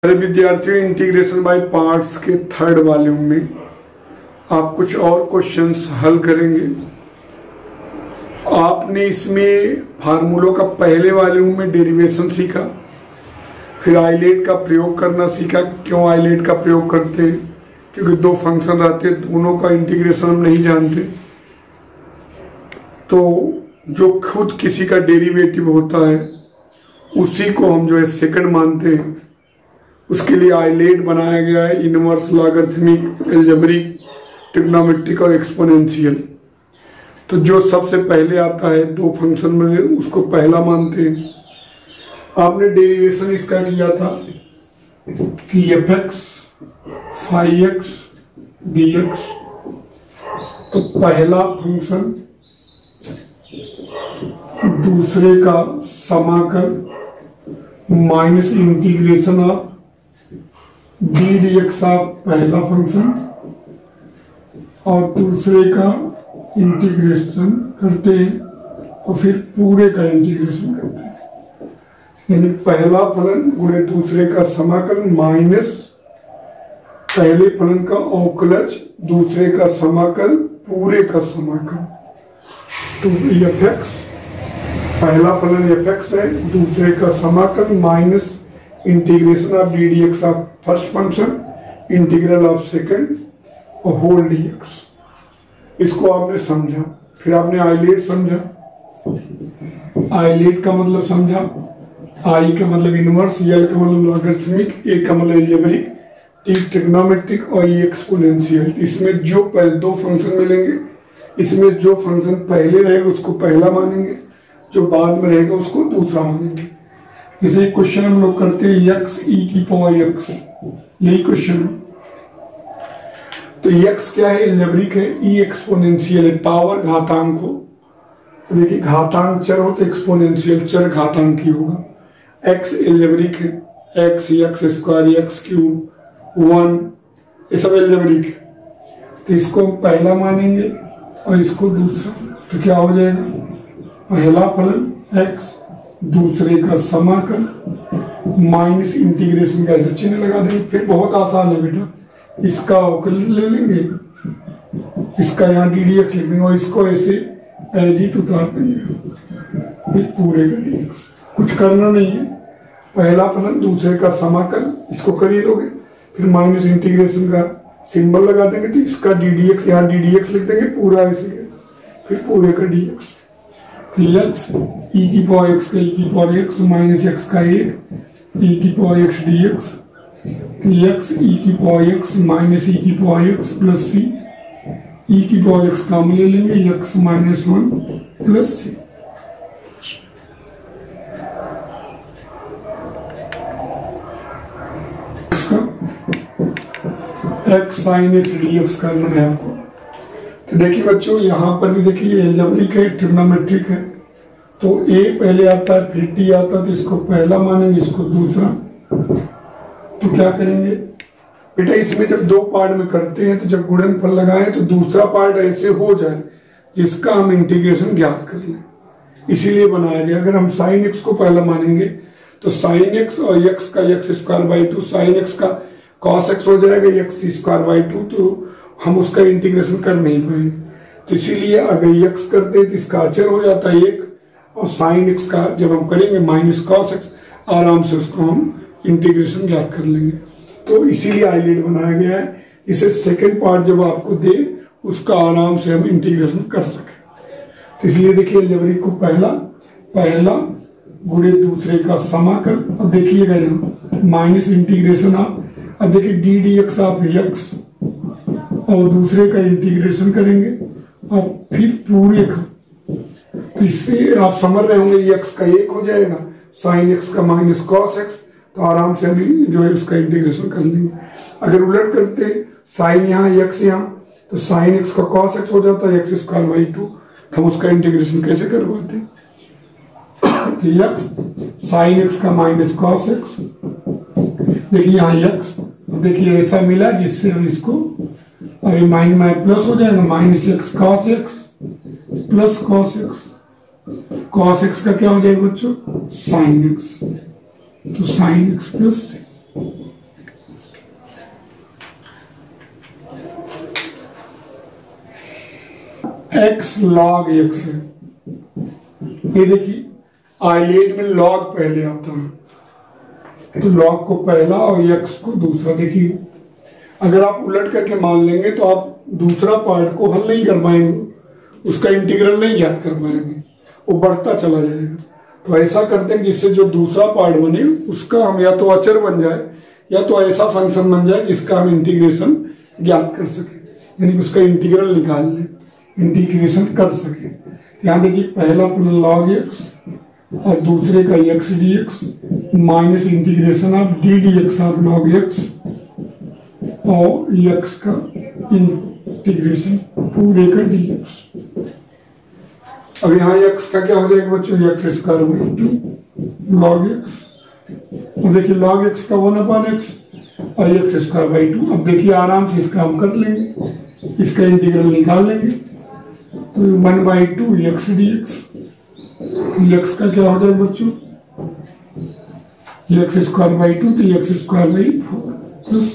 मेरे विद्यार्थियों, integration by parts के थर्ड वॉल्यूम में आप कुछ और क्वेश्चंस हल करेंगे। आपने इसमें फार्मूलों का पहले वॉल्यूम में डेरिवेशन सीखा, फिर आइलेट का प्रयोग करना सीखा। क्यों आइलेट का प्रयोग करते हैं? क्योंकि दो फंक्शन रहते हैं, दोनों का इंटीग्रेशन हम नहीं जानते, तो जो खुद किसी का डेरिवेटिव होता है उसी को हम जो है सेकंड मानते हैं। उसके लिए आइलेट बनाया गया है, इनवर्स, लॉगरिथमिक, अलजेब्रिक, ट्रिग्नोमेट्रिक और एक्सपोनेंशियल। तो जो सबसे पहले आता है दो फंक्शन में उसको पहला मानते हैं। आपने डेरिवेशन इसका किया था कि fx, phi-x, dx, तो पहला फंक्शन दूसरे का समाकल minus integration of D dx of पहला फंक्शन और दूसरे का इंटीग्रेशन करते हैं और फिर पूरे का इंटीग्रेशन करते हैं। यानी पहला फलन गुणे दूसरे का समाकल माइनस पहले फलन का अवकलज दूसरे का समाकल पूरे का समाकल। तो fx पहला फलन fx है, दूसरे का समाकल minus integration of D dx of first function, integral of second और होल dx। इसको आपने समझा, फिर आपने आइलेट समझा। आइलेट का मतलब समझा, आई का मतलब इनवर्स, एल का मतलब लॉगरिथमिक, ए का मतलब अलजेब्रिक, टी ट्रिग्नोमेट्रिक और ई एक्सपोनेंशियल। इसमें जो दो फंक्शन मिलेंगे, इसमें जो फंक्शन पहले रहेगा उसको पहला मानेंगे, जो बाद में रहेगा उसको दूसरा मानेंगे। जैसे क्वेश्चन हम लोग करते हैं x e की पावर x, यही क्वेश्चन है। तो x क्या है? अलजेब्रिक है। e एक्सपोनेंशियल है, पावर घातांक हो। तो देखिए घातांक चर हो तो एक्सपोनेंशियल चर घातांक ही होगा। x अलजेब्रिक है, x स्क्वायर, x क्यूब, 1, ये सब अलजेब्रिक है। तो इसको हम पहला मानेंगे और इसको दूसरा। तो क्या हो जाएगा? पहला फलन x, दूसरे का समाकल माइनस इंटीग्रेशन का ऐसे चिन्ह लगा देंगे। फिर बहुत आसान है बेटा, इसका अवकल ले लेंगे, इसका यहाँ डी dx लिख देंगे और इसको ऐसे एज इट उतार देंगे, फिर पूरे का dx। कुछ करना नहीं है, पहला फलन दूसरे का समाकल, इसको कर ही लोगे, फिर माइनस इंटीग्रेशन का सिंबल लगा देंगे, तो इसका डी dx यहाँ डी dx लिख देंगे पूरा ऐसे, फिर पूरे का dx। तो x e की पावर x का e की पावर x माइनस x का 1 e की पावर x dx। तो x e की पावर x माइनस e की power x plus c, e की पावर x का हम ले लेंगे x minus 1 plus c। x sine x dx करना है आपको। तो देखिए बच्चों, यहाँ पर भी देखिए अलजेब्रिक है, ट्रिग्नोमेट्रिक है। तो a पहले आता है, फिर t आता है, तो इसको पहला मानेंगे, इसको दूसरा। तो क्या करेंगे बेटा, इसमें जब दो पार्ट में करते हैं तो जब गुणनफल लगाएं तो दूसरा पार्ट ऐसे हो जाए जिसका हम इंटीग्रेशन ज्ञात कर लें, इसीलिए बनाया गया। अगर हम साइन x को पहला मानेंगे तो साइन x और x का x square by 2, sine x का कॉस x हो जाएगा x स्क्वायर बाई 2, तो हम उसका इंटीग्रेशन कर नहीं पाएंगे। तो इसीलिए अगर x करते हैं तो इसका अचर हो जाता है 1, और साइन x का जब हम करेंगे माइनस कॉस x, आराम से उसको हम इंटीग्रेशन ज्ञात कर लेंगे। तो इसीलिए आइलेट बनाया गया है, इसे सेकेंड पार्ट जब आपको दे उसका आराम से हम इंटीग्रेशन कर सके। तो इसलिए देखिए अलजेब्रिक को पहला गुणे दूसरे का समाकल, अब देखिएगा यहाँ माइनस इंटीग्रेशन आप, अब देखिए डी dx ऑफ x और दूसरे का इंटीग्रेशन करेंगे और फिर पूरे का। तो इससे आप समझ रहे होंगे x का 1 हो जाएगा, साइन x का माइनस कॉस x, तो आराम से अभी जो है उसका इंटीग्रेशन कर लेंगे। अगर उलट करते साइन यहाँ x यहाँ, तो साइन x का कॉस x हो जाता है x स्क्वायर बाई 2, हम उसका इंटीग्रेशन कैसे कर पाते? तो x साइन x का माइनस कॉस x, देखिए यहाँ x, देखिए ऐसा मिला जिससे हम इसको अभी माइनस प्लस हो जाएगा, minus x cos x plus cos x। Cos x का क्या हो जाएगा बच्चों? Sine x। तो sine X plus x log x है। ये देखिए आइलेट में log पहले आता है, तो log को पहला और x को दूसरा। देखिए अगर आप उलट करके मान लेंगे तो आप दूसरा पार्ट को हल नहीं कर पाएंगे, उसका इंटीग्रल नहीं ज्ञात कर पाएंगे, वो बढ़ता चला जाएगा। तो ऐसा करते हैं जिससे जो दूसरा पार्ट बने उसका हम या तो अचर बन जाए या तो ऐसा फंक्शन बन जाए जिसका हम इंटीग्रेशन ज्ञात कर सके, यानी कि उसका इंटीग्रल निकाल लें, इंटीग्रेशन कर सके। ध्यान देखिए पहला log x और दूसरे का x dx minus integration of d dx of log x और x का इंटीग्रेशन पूरे का dx। अब यहाँ x का क्या हो जाएगा बच्चों, x square by 2 log x। अब देखिए log x का 1/x और x स्क्वायर बाई 2। अब देखिए आराम से इसका हम कर लेंगे, इसका इंटीग्रल निकाल लेंगे। तो 1/2 x dx, x का क्या हो जाएगा बच्चों, x स्क्वायर बाई 2 तो x स्क्वायर बाई 4 प्लस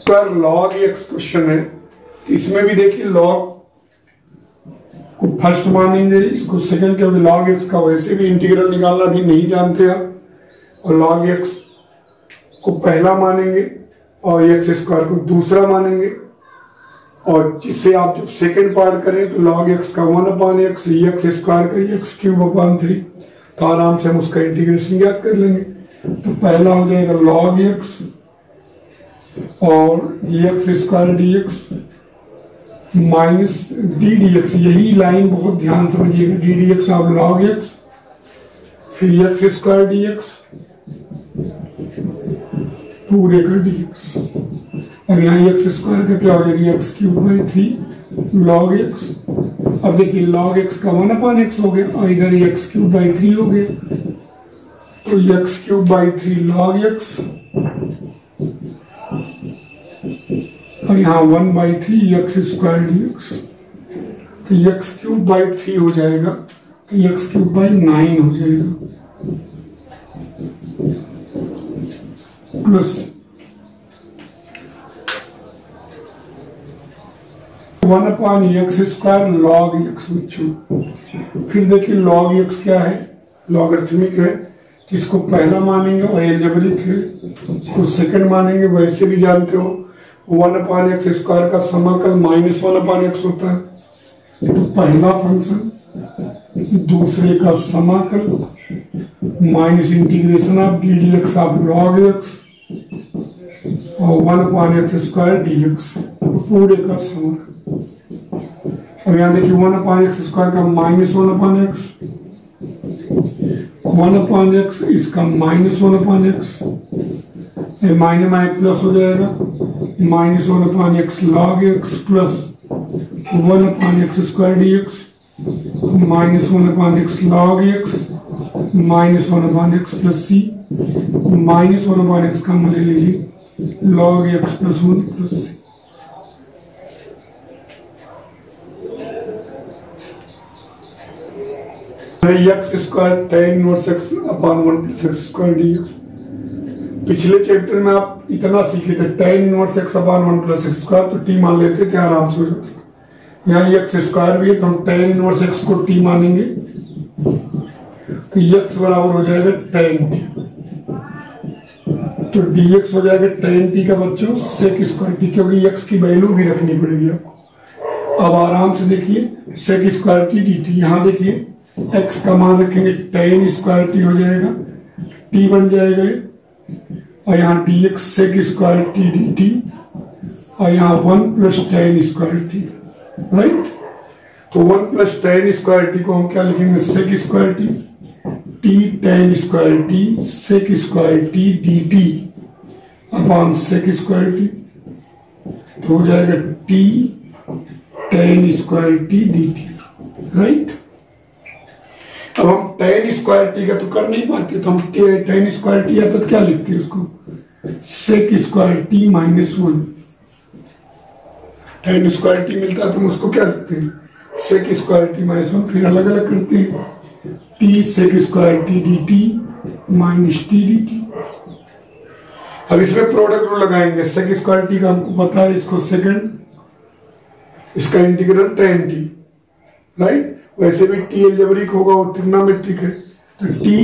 पर log x क्वेश्चन है। तो इसमें भी देखिए log को फर्स्ट मानेंगे, इसको सेकंड, क्योंकि log x का वैसे भी इंटीग्रल निकालना भी नहीं जानते आप, और log x को पहला मानेंगे और x स्क्वायर को दूसरा मानेंगे। और जिससे आप जब सेकंड पार्ट करें तो log x का 1/x, x स्क्वायर का x³ 3, तो आराम से हम उसका इंटीग्रेशन ज्ञात कर लेंगे। तो पहला हो जाएगा log x और x square dx minus d dx, यही लाइन बहुत ध्यान समझिएगा, d dx of log x, फिर x स्क्वायर dx पूरे का dx। अब यहाँ x स्क्वायर का क्या हो जाएगा, x³ 3 log x। अब देखिए log x का 1/x हो गया और इधर x³ 3 हो गया, तो x³ 3 log x और यहाँ 1/3 x स्क्वायर dx, तो x³ 3 हो जाएगा, तो x³ 9 हो जाएगा plus 1/x square log x बच्चों। फिर देखिए log x क्या है, लॉगरिथमिक है, इसको पहला मानेंगे और एल्जेब्रिक है, इसको सेकंड मानेंगे। वैसे भी जानते हो 1/x स्क्वायर का समाकल -1/x होता है, तो पहला फंक्शन दूसरे का समाकल minus integration of d dx of log x और 1/x स्क्वायर dx पूरे का समाकल। अब यहाँ देखिए 1/x स्क्वायर का -1/x, 1/x इसका -1/x, माइनस में एक प्लस हो जाएगा, -1/x log x plus 1/x square dx, -1/x log x -1/x plus c, -1/x का मान ले लीजिए log x plus 1 plus c। x square tan inverse x upon 1 plus x square dx। पिछले chapter में आप इतना सीखे थे tan inverse x upon 1 plus x square, तो t मान लेते थे, आराम से हो जाता। यहाँ x स्क्वायर भी है तो हम tan इनवर्स x को t मानेंगे, तो x बराबर हो जाएगा tan t, तो dx हो जाएगा tan t का बच्चों sec स्क्वायर t, क्योंकि x की वैल्यू भी रखनी पड़ेगी आपको। अब आराम से देखिए sec स्क्वायर t dt, यहाँ देखिए x का मान रखेंगे tan स्क्वायर t हो जाएगा, t बन जाएगा, और यहाँ dx sec square t dt, और यहाँ 1 plus tan square t, right. तो 1 प्लस tan स्क्वायर t को हम क्या लिखेंगे, sec square t, t tan square t sec square t dt upon sec square t, तो हो जाएगा t tan square t dt, right. अब हम tan स्क्वायर t का तो कर नहीं पाते, तो हम tan स्क्वायर t आता तो क्या लिखते हैं उसको, sec square t -1। tan square t मिलता है तो हम उसको क्या लिखते हैं, sec स्क्वायर t -1, फिर अलग अलग करते हैं। T sec square T D T minus T D T. अब इसमें प्रोडक्ट रूल लगाएंगे। सेक स्क्वायर टी का हमको पता है, इसको सेकंड, इसका इंटीग्रल tan टी, राइट। वैसे भी टी एल्जेब्रिक होगा और ट्रिग्नोमेट्रिक है, तो टी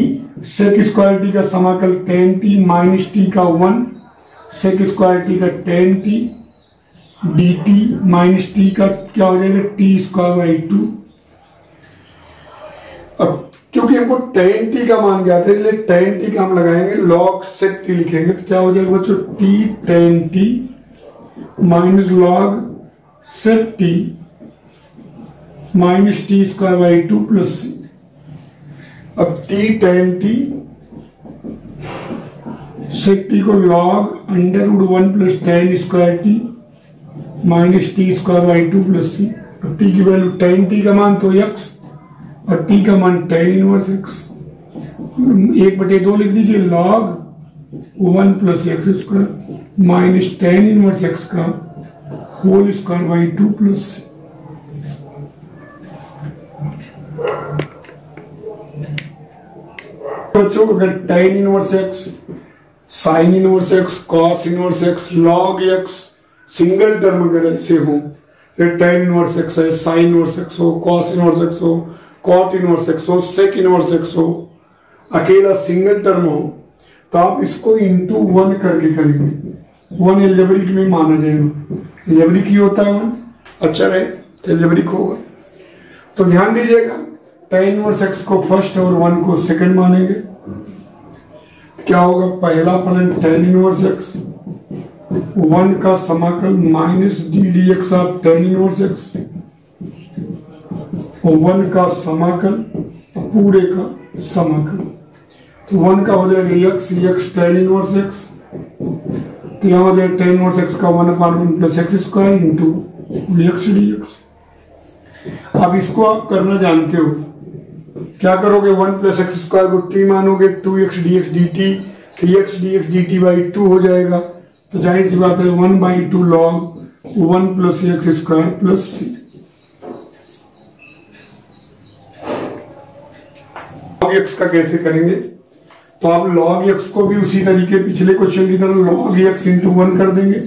सेक स्क्वायर टी का समाकल tan टी माइनस टी का 1 सेक स्क्वायर टी का tan T D T minus T का क्या हो जाएगा टी स्क्वायर बाई 2। अब क्योंकि हमको tan टी का मान गया था इसलिए tan टी का हम लगाएंगे log sec टी लिखेंगे, तो क्या हो जाएगा बच्चों T tan T minus log sec T minus T square by 2 plus C. अब T tan T sec T को log under root 1 plus tan square T minus T square by 2 plus C. अब T की value tan T का मान तो x और t का मान tan इनवर्स x, 1/2 लिख दीजिए log 1 plus X square minus tan inverse x का होल स्क्वायर बाई 2 प्लस। बच्चों अगर tan inverse x, sine inverse x, cos inverse x, log x single term अगर ऐसे हो, tan इनवर्स x है, sine inverse x हो, cos inverse x हो, cot inverse x हो, सेक इनवर्स x हो, अकेला सिंगल टर्म हो, तो आप इसको इंटू 1 करके करेंगे। 1 एल्जेब्रिक में माना जाएगा, एल्जेब्रिक ही होता है 1, अच्छा रहे तो एल्जेब्रिक होगा। तो ध्यान दीजिएगा tan इनवर्स x को फर्स्ट और 1 को सेकंड मानेंगे, क्या होगा पहला फलन tan इनवर्स x 1 का समाकल minus D D X of tan inverse x, 1 का समाकल पूरे का समाकल, तो 1 का हो जाएगा x tan इनवर्स x, तो यहां हो जाएगा tan इनवर्स x का 1/1 plus X square into x dx। अब इसको आप करना जानते हो, क्या करोगे 1 प्लस एक्स स्क्वायर को t मानोगे, 2x dx dt 3x dx dt by 2 हो जाएगा, तो जाहिर सी बात है 1/2 log 1 plus X square plus C. log x का कैसे करेंगे, तो आप log x को भी उसी तरीके पिछले क्वेश्चन की तरह log x इंटू 1 कर देंगे,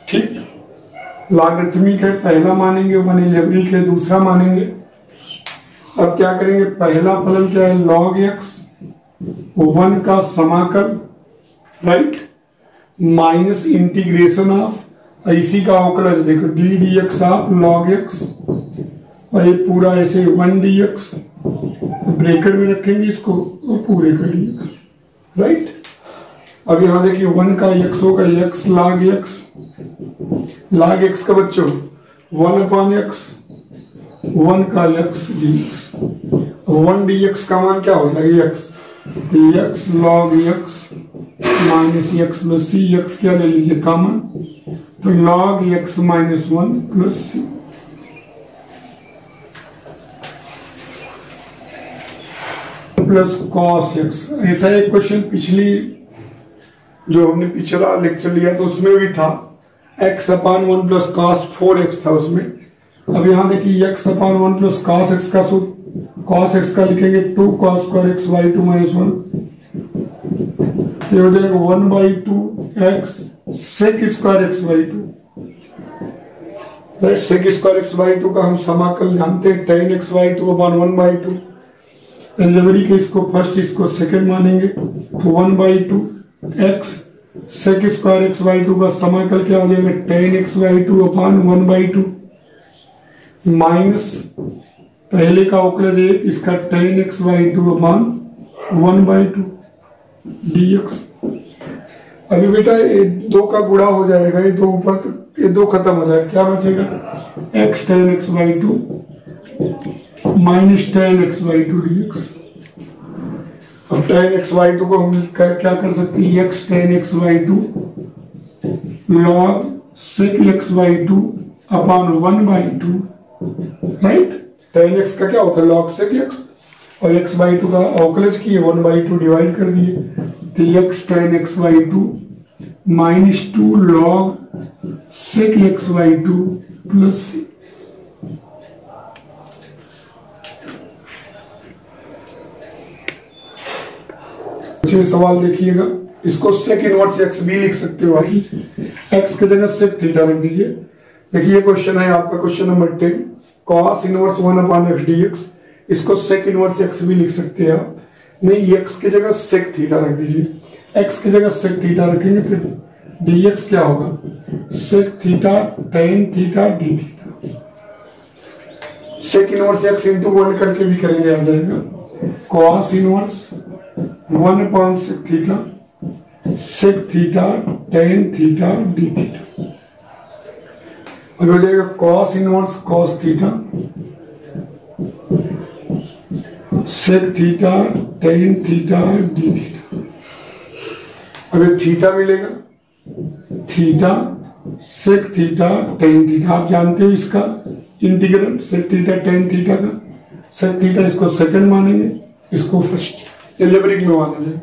ठीक। लॉगरिथमिक है, पहला मानेंगे, 1 एल्जेब्रिक है, दूसरा मानेंगे। अब क्या करेंगे, पहला फलन क्या है log x 1 का समाकल, राइट, माइनस इंटीग्रेशन ऑफ इसी का अवकलज देखो D D X of log x, और ये पूरा ऐसे 1 dx ब्रैकेट में रखेंगे इसको और पूरे का dx, राइट। अब यहां देखिए 1 का x होगा x log x का बच्चों 1/x 1 का x dx, 1 dx का मान क्या होता है x, तो x log x minus x plus C, x क्या ले लीजिए कॉमन, तो log x minus 1 plus C. Plus cos x, ऐसा एक क्वेश्चन पिछली जो हमने पिछला लेक्चर लिया तो उसमें भी था, x/1 प्लस cos 4x था उसमें। अब यहां देखिए x/1 प्लस cos x का सूत्र, cos x का लिखेंगे 2 cos square x by 2 minus 1, तो हो जाएगा 1/2 x sec square x by 2, right. Sec square x by 2 का हम समाकल जानते हैं tan x by 2 upon 1/2, algebraic इसको फर्स्ट इसको सेकंड मानेंगे, तो 1/2 x sec square x by 2 का समाकल क्या हो जाएगा tan x by 2 upon 1/2 minus पहले का अवकलज है इसका tan x by 2 upon 1/2 dx। अभी बेटा ये 2 का गुणा हो जाएगा, ये 2 ऊपर, ये 2 खत्म हो जाएगा, क्या बचेगा x tan x by 2 minus tan x by 2 dx। अब tan x बाई 2 को हम क्या कर सकते हैं, x tan x by 2 log sec x by 2 upon 1/2, right. tan x का क्या होता है log sec x, और x बाई 2 का अवकलज किए 1/2 डिवाइड कर दिए, तो x tan x by 2 minus 2 log sec x by 2 plus, ये सवाल देखिएगा, इसको सेक इनवर्स एक्स भी लिख सकते हो, एक्स की जगह सेक थीटा रख दीजिए। देखिए क्वेश्चन है आपका question number 10, cos inverse 1/f dx, इसको सेक इनवर्स एक्स भी लिख सकते हैं आप। नहीं, एक्स की जगह सेक थीटा रख दीजिए, एक्स की जगह सेक थीटा रखेंगे फिर dx क्या होगा, sec theta tan theta d theta. Sec inverse x into 1 करके भी करेंगे, आ जाएगा cos inverse 1/sec theta sec theta tan theta d theta. अब हो जाएगा cos inverse cos theta sec theta tan theta d theta. अब ये थीटा मिलेगा, theta sec theta tan theta, आप जानते हो इसका integral sec theta tan theta का। sec थीटा इसको सेकंड मानेंगे, इसको फर्स्ट एल्जेब्रिक में माना जाए,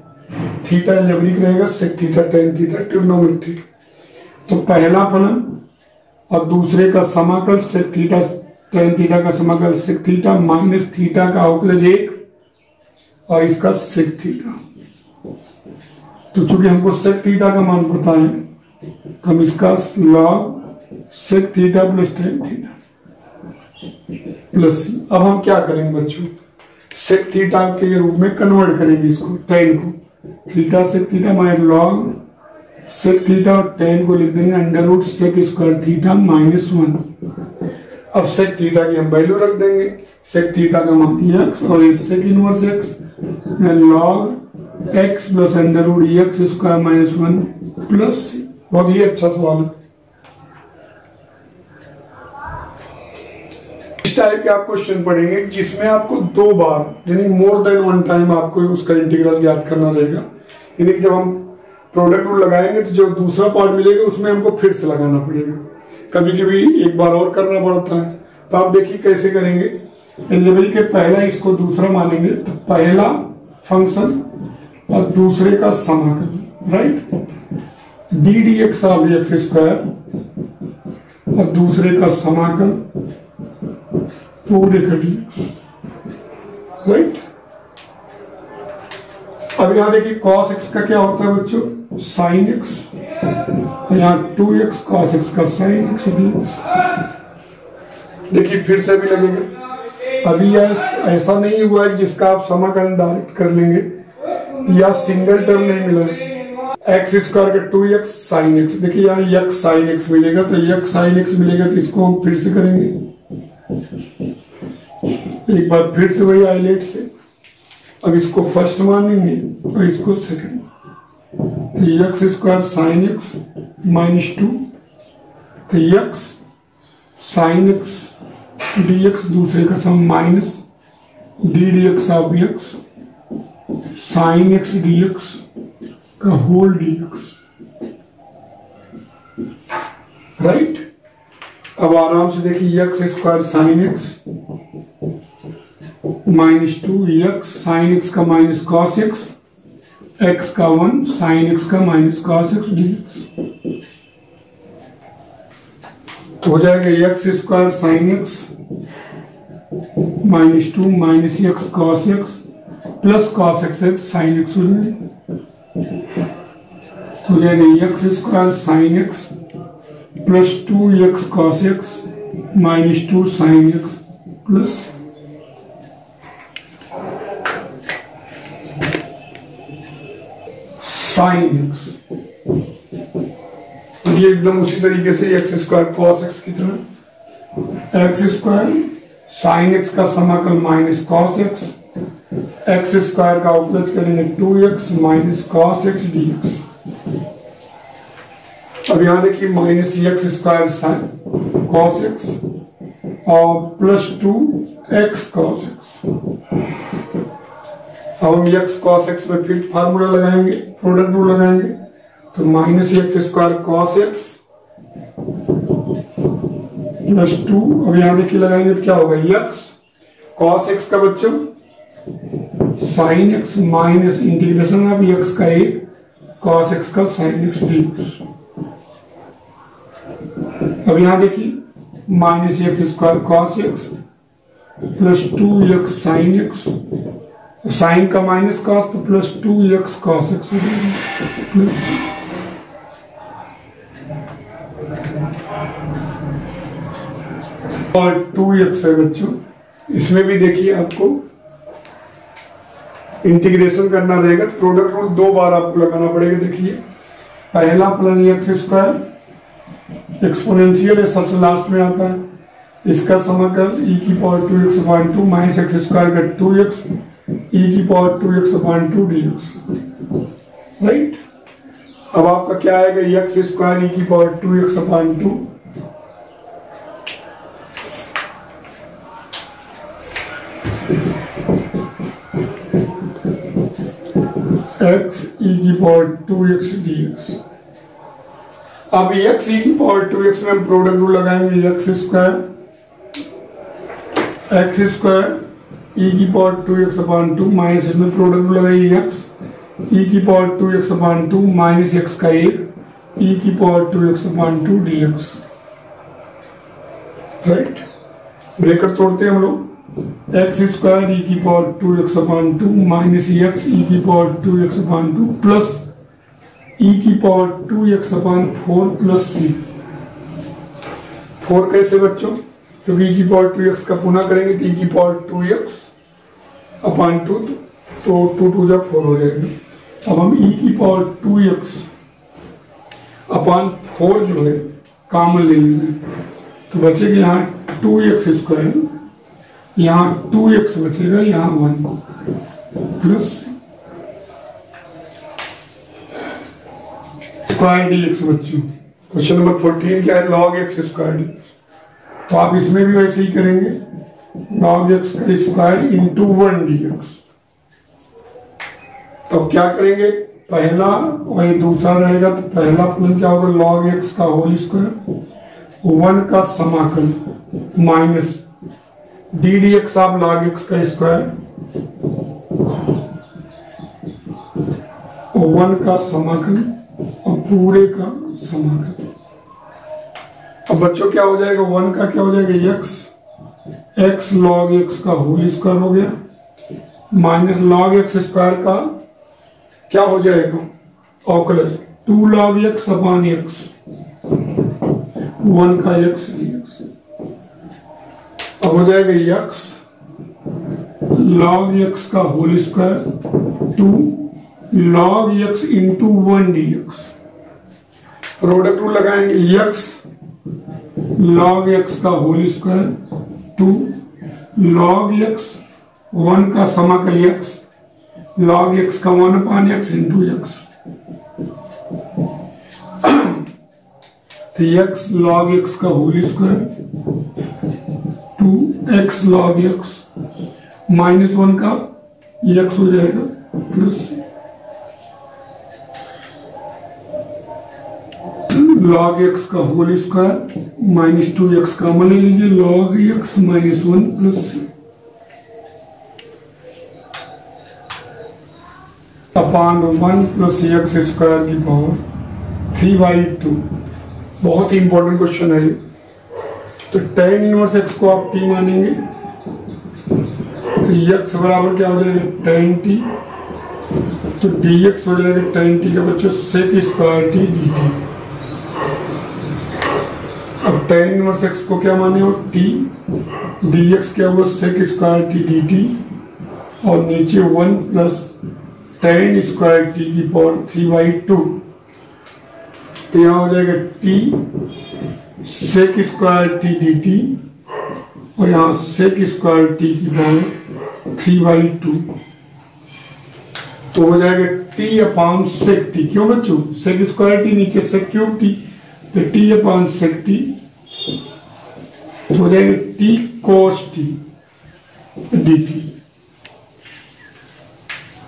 थीटा एल्जेब्रिक रहेगा, sec theta tan theta trigonometric. तो पहला फलन और दूसरे का समाकल sec थीटा tan थीटा का समाकल sec थीटा माइनस थीटा का अवकलज 1 और इसका sec थीटा। तो चूंकि हमको sec थीटा का मान पता है, हम इसका log sec theta plus tan theta plus. अब हम क्या करेंगे बच्चों, sec थीटा के रूप में कन्वर्ट करेंगे इसको, tan को, theta sec theta minus log sec theta और tan को लिख देंगे under root sec square theta minus 1। अब sec थीटा की हम वैल्यू रख देंगे, sec थीटा का मान x और sec इनवर्स x log x plus under root x square minus 1 plus. बहुत ही अच्छा सवाल है। इस टाइप के आप क्वेश्चन पढ़ेंगे जिसमें आपको 2 बार यानी मोर देन 1 टाइम आपको उसका इंटीग्रल ज्ञात करना रहेगा। यानी जब हम प्रोडक्ट रूल लगाएंगे तो जो दूसरा पार्ट मिलेगा उसमें हमको फिर से लगाना पड़ेगा, कभी कभी एक बार और करना पड़ता है। तो आप देखिए कैसे करेंगे, एल्जेब्रिक के पहला इसको दूसरा मानेंगे, तो पहला फंक्शन और दूसरे का समाकल, right, D D X of x square और दूसरे का समाकल पूरे का dx, राइट। अब यहां देखिए cos x का क्या होता है बच्चों, sin x, यहाँ 2x cos x का sin x dx। देखिए फिर से भी लगेगा, अभी ऐसा नहीं हुआ है जिसका आप समाकलन डायरेक्ट कर लेंगे या सिंगल टर्म नहीं मिला है। एक्स स्क्वायर का 2x sin x, देखिए यहाँ x sin x मिलेगा, तो x sin x मिलेगा तो इसको हम फिर से करेंगे, एक बार फिर से वही आइलेट से। अब इसको फर्स्ट मानेंगे और इसको सेकंड, तो X square sine x minus 2, तो X sine x D X, दूसरे का sum minus D D X of X sine x D X का होल डी एक्स, राइट। अब आराम से देखिए X square sine x minus 2 X sine X का minus cos X, X का 1 sine X का minus cos X D X. तो हो जाएगा X square sine x minus 2 minus x cos x plus cos x sine x हो जाएगा, तो हो जाएगा X square sine X plus 2 x cos x minus 2 sign X plus sine x. ये एकदम उसी तरीके से एक्स स्क्वायर कॉस एक्स की तरह, एक्स स्क्वायर साइन एक्स का समाकल minus cos X, x square का अवकलज करेंगे 2x minus cos X D x. अब यहां देखिए minus x square sine cos x और प्लस 2x कॉस एक्स। अब हम एक्स कॉस एक्स में फिर फार्मूला लगाएंगे, प्रोडक्ट रूल लगाएंगे, तो minus x square cos x plus 2, अब यहां देखिए लगाएंगे तो क्या होगा, एक्स कॉस एक्स का बच्चों sine x minus integration of x का 1 कॉस एक्स का साइन एक्स डी एक्स। अब यहां देखिए minus x square cos x plus 2x sine x sine का माइनस कॉस तो प्लस 2x cos x हो जाएगा प्लस और 2x है बच्चों। इसमें भी देखिए आपको इंटीग्रेशन करना रहेगा तो प्रोडक्ट रूल 2 बार आपको लगाना पड़ेगा। देखिए पहला प्लस एक्स स्क्वायर एक्सपोनेंशियल है, सबसे लास्ट में आता है, इसका समाकल e की power 2x/2 minus x square का 2x e की पावर 2x/2 dx, राइट। अब आपका क्या आएगा एक्स स्क्वायर e की पावर 2x/2 x e की पावर 2x dx। अब x e की पावर 2x में हम प्रोडक्ट रूल लगाएंगे, एक्स स्क्वायर e की पावर 2x/2 माइनस इसमें प्रोडक्ट रूल लगाइए x e की पावर 2x/2 माइनस x का 1 e की power 2x/2 dx, right. Bracket तोड़ते हैं हम लोग, एक्स स्क्वायर e की power 2x/2 minus x e की पावर 2x/2 प्लस e की पावर 2x/4 प्लस c। 4 कैसे बच्चों, क्योंकि e की पावर 2x का पुनः करेंगे तो e की पावर 2x/2 तो 2 2 जा 4 हो जाएगा। अब हम e की पावर 2x/4 जो है कॉमन ले लेंगे तो बचेगा यहाँ 2x स्क्वायर, यहाँ 2x बचेगा, यहाँ 1 प्लस स्क्वायर dx बच्चों। क्वेश्चन नंबर 14 क्या है, log x स्क्वायर dx। तो आप इसमें भी वैसे ही करेंगे, log x का स्क्वायर इंटू 1 dx। तो क्या करेंगे, पहला और ये दूसरा रहेगा तो पहला प्लस क्या होगा log x का होल स्क्वायर 1 का समाकल माइनस डी dx आप log x का स्क्वायर 1 का समाकल और पूरे का समाकल। अब बच्चों क्या हो जाएगा, 1 का क्या हो जाएगा x log x का होल स्क्वायर हो गया माइनस log x स्क्वायर का क्या हो जाएगा अवकलज 2 log x अपॉन x 1 का x dx। अब हो जाएगा x log x का whole square 2 log x into 1 dx। Product rule लगाएंगे x log x का होल स्क्वायर 2 log x 1 का समाकल x log x का 1 अपॉन x इंटू x। तो x log x का whole square 2x log x minus 1 का x हो जाएगा प्लस log x का होल स्क्वायर माइनस 2x का ले लीजिए log x minus 1 plus upon 1 plus x square की पावर 3/2। बहुत ही इंपॉर्टेंट क्वेश्चन है ये। तो tan इनवर्स x को आप t मानेंगे तो x बराबर क्या हो जाएगा tan t, तो dx हो जाएगा tan t का बच्चों sec स्क्वायर t dt। अब tan इनवर्स x को क्या माने हो t, dx क्या हुआ sec स्क्वायर t dt और नीचे 1 प्लस tan स्क्वायर t की पावर 3/2। तो यहाँ हो जाएगा t sec square t dt और यहाँ sec स्क्वायर t की पावर 3/2। तो हो जाएगा t अपॉन sec t। क्यों बच्चों, sec स्क्वायर t नीचे sec क्यूब t, तो t अपॉन sec t तो हो जाएगा t cos t dt।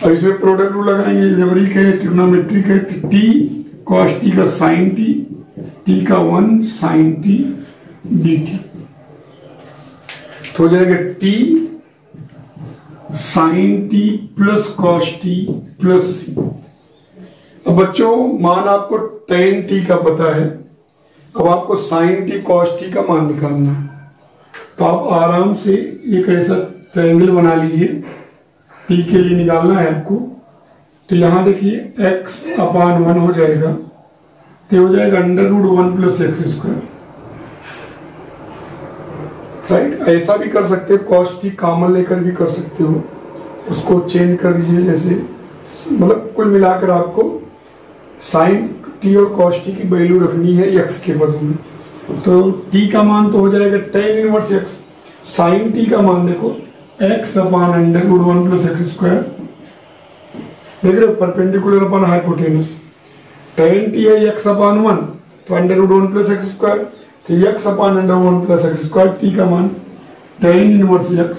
और इसमें प्रोडक्ट रूल लगाएंगे, एलजेब्रिक है, ट्रिग्नोमेट्रिक है, तो t cos t का sin t, t का 1 sin t dt। तो हो जाएगा t sin t plus cos t plus c। अब बच्चों मान आपको tan t का पता है, अब आपको sin t cos t का मान निकालना है। तो आप आराम से एक ऐसा ट्रायंगल बना लीजिए टी के लिए निकालना है आपको। तो यहां देखिए x/1 हो जाएगा, तो हो जाएगा √1 + x²। राइट, ऐसा भी कर सकते हो, cos t कॉमन लेकर भी कर सकते हो, उसको चेंज कर दीजिए। जैसे मतलब कुल मिलाकर आपको sin t और cos t की वैल्यू रखनी है x के पदों में। तो t का मान तो हो जाएगा tan inverse x, sin t का मान देखो x/√1 + x²। देख रहे हो, perpendicular upon hypotenuse. tan t है x/1, तो √1 + x², तो x/√1 + x², t का मान tan इनवर्स x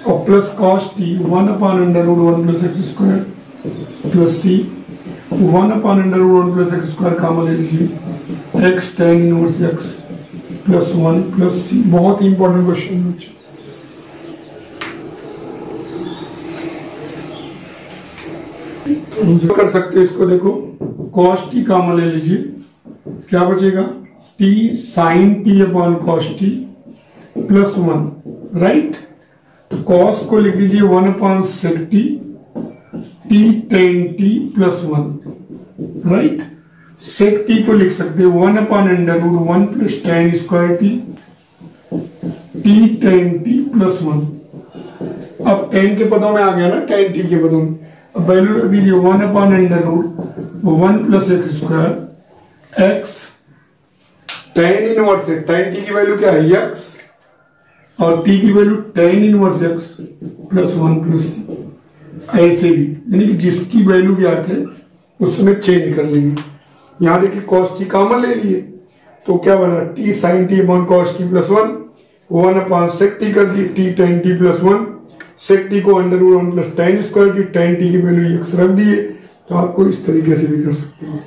और plus cos t 1/√1 + x² plus c 1/√1 + x² common ले लीजिए, x tan inverse x +1 + c। बहुत ही इंपॉर्टेंट क्वेश्चन है बच्चों। तो कर सकते हो इसको, देखो cos t कॉमन ले लीजिए, क्या बचेगा t sin t/cos t +1। Right, तो cos को लिख दीजिए 1/sec t, t tan t +1। Right, sec t को लिख सकते हैं 1/√1 + tan² t, t tan t +1। अब tan के पदों में आ गया ना, tan t के पदों में। अब वैल्यू रख दीजिए 1/√1 + x², x tan इनवर्स है, tan t की वैल्यू क्या है x, और t की value tan inverse x +1 + c। ऐसे भी, यानी कि जिसकी वैल्यू ज्ञात है उसमें चेंज कर लेंगे। यहां देखिए cos t कॉमन ले लिए, तो क्या बना t sin t/cos t +1, 1/sec t कर दिए, t tan t +1, sec t को √1 + tan² t, tan t की वैल्यू x रख दिए। तो आपको इस तरीके से भी कर सकते हो।